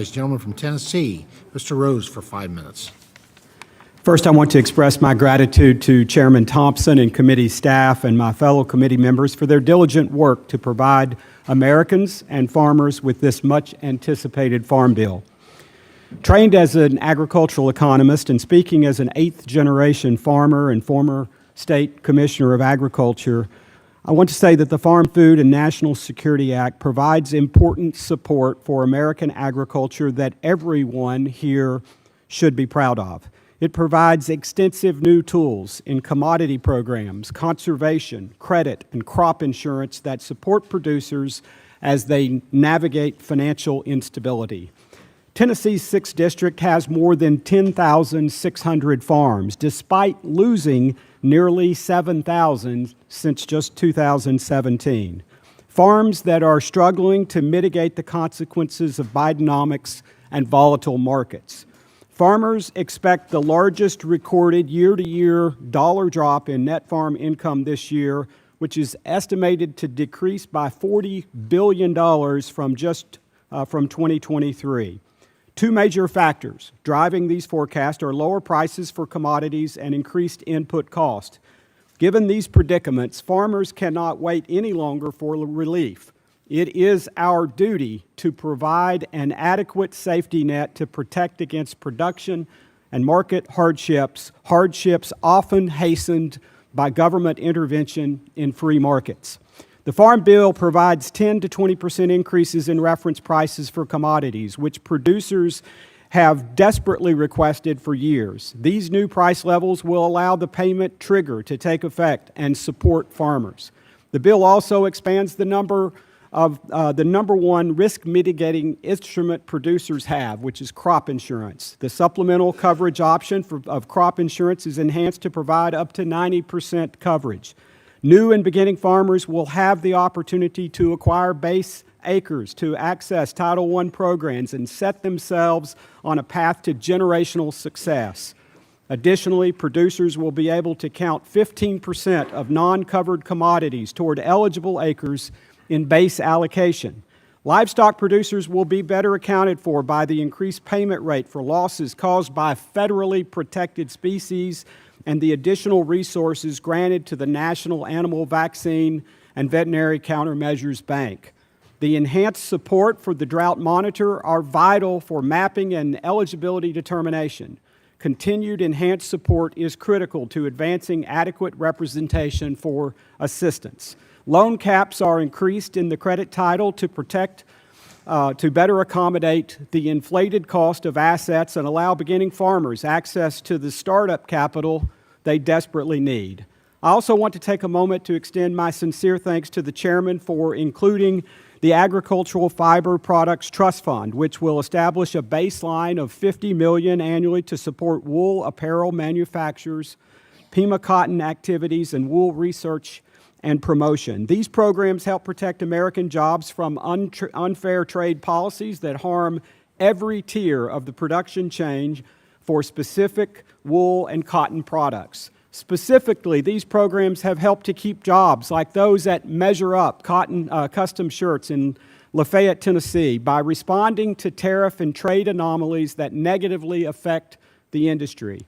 Gentleman from Tennessee, Mr. Rose, for 5 minutes. First, I want to express my gratitude to Chairman Thompson and committee staff and my fellow committee members for their diligent work to provide Americans and farmers with this much-anticipated farm bill. Trained as an agricultural economist and speaking as an eighth-generation farmer and former state commissioner of agriculture, I want to say that the Farm Food and National Security Act provides important support for American agriculture that everyone here should be proud of. It provides extensive new tools in commodity programs, conservation, credit, and crop insurance that support producers as they navigate financial instability. Tennessee's 6th District has more than 10,600 farms, despite losing nearly 7,000 since just 2017. Farms that are struggling to mitigate the consequences of Bidenomics and volatile markets. Farmers expect the largest recorded year-to-year dollar drop in net farm income this year, which is estimated to decrease by $40 billion from 2023. Two major factors driving these forecasts are lower prices for commodities and increased input cost. Given these predicaments, farmers cannot wait any longer for relief. It is our duty to provide an adequate safety net to protect against production and market hardships often hastened by government intervention in free markets. The Farm Bill provides 10 to 20% increases in reference prices for commodities, which producers have desperately requested for years. These new price levels will allow the payment trigger to take effect and support farmers. The bill also expands the number one risk mitigating instrument producers have, which is crop insurance. The supplemental coverage option of crop insurance is enhanced to provide up to 90% coverage. New and beginning farmers will have the opportunity to acquire base acres to access Title I programs and set themselves on a path to generational success. Additionally, producers will be able to count 15% of non-covered commodities toward eligible acres in base allocation. Livestock producers will be better accounted for by the increased payment rate for losses caused by federally protected species and the additional resources granted to the National Animal Vaccine and Veterinary Countermeasures Bank. The enhanced support for the drought monitor are vital for mapping and eligibility determination. Continued enhanced support is critical to advancing adequate representation for assistance. Loan caps are increased in the credit title to better accommodate the inflated cost of assets and allow beginning farmers access to the startup capital they desperately need. I also want to take a moment to extend my sincere thanks to the chairman for including the Agricultural Fiber Products Trust Fund, which will establish a baseline of $50 million annually to support wool apparel manufacturers, Pima cotton activities, and wool research and promotion. These programs help protect American jobs from unfair trade policies that harm every tier of the production chain for specific wool and cotton products. Specifically, these programs have helped to keep jobs like those at Measure Up Cotton Custom Shirts in Lafayette, Tennessee, by responding to tariff and trade anomalies that negatively affect the industry.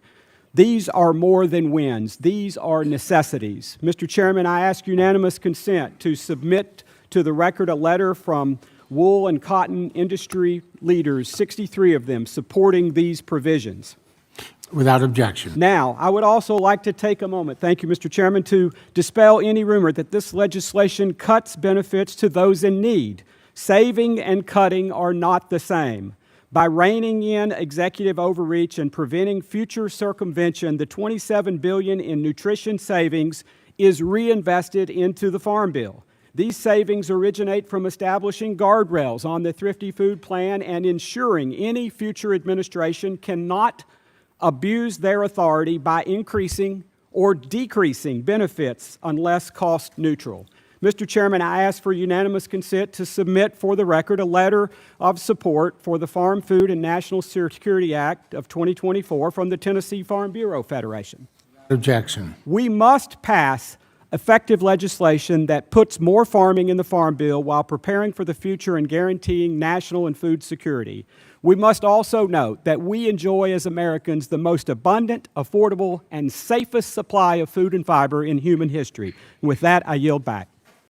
These are more than wins. These are necessities. Mr. Chairman, I ask unanimous consent to submit to the record a letter from wool and cotton industry leaders, 63 of them, supporting these provisions. Without objection. Now, I would also like to take a moment, thank you, Mr. Chairman, to dispel any rumor that this legislation cuts benefits to those in need. Saving and cutting are not the same. By reining in executive overreach and preventing future circumvention, the $27 billion in nutrition savings is reinvested into the Farm Bill. These savings originate from establishing guardrails on the Thrifty Food Plan and ensuring any future administration cannot abuse their authority by increasing or decreasing benefits unless cost neutral. Mr. Chairman, I ask for unanimous consent to submit for the record a letter of support for the Farm Food and National Security Act of 2024 from the Tennessee Farm Bureau Federation. Objection. We must pass effective legislation that puts more farming in the Farm Bill while preparing for the future and guaranteeing national and food security. We must also note that we enjoy as Americans the most abundant, affordable, and safest supply of food and fiber in human history. With that, I yield back.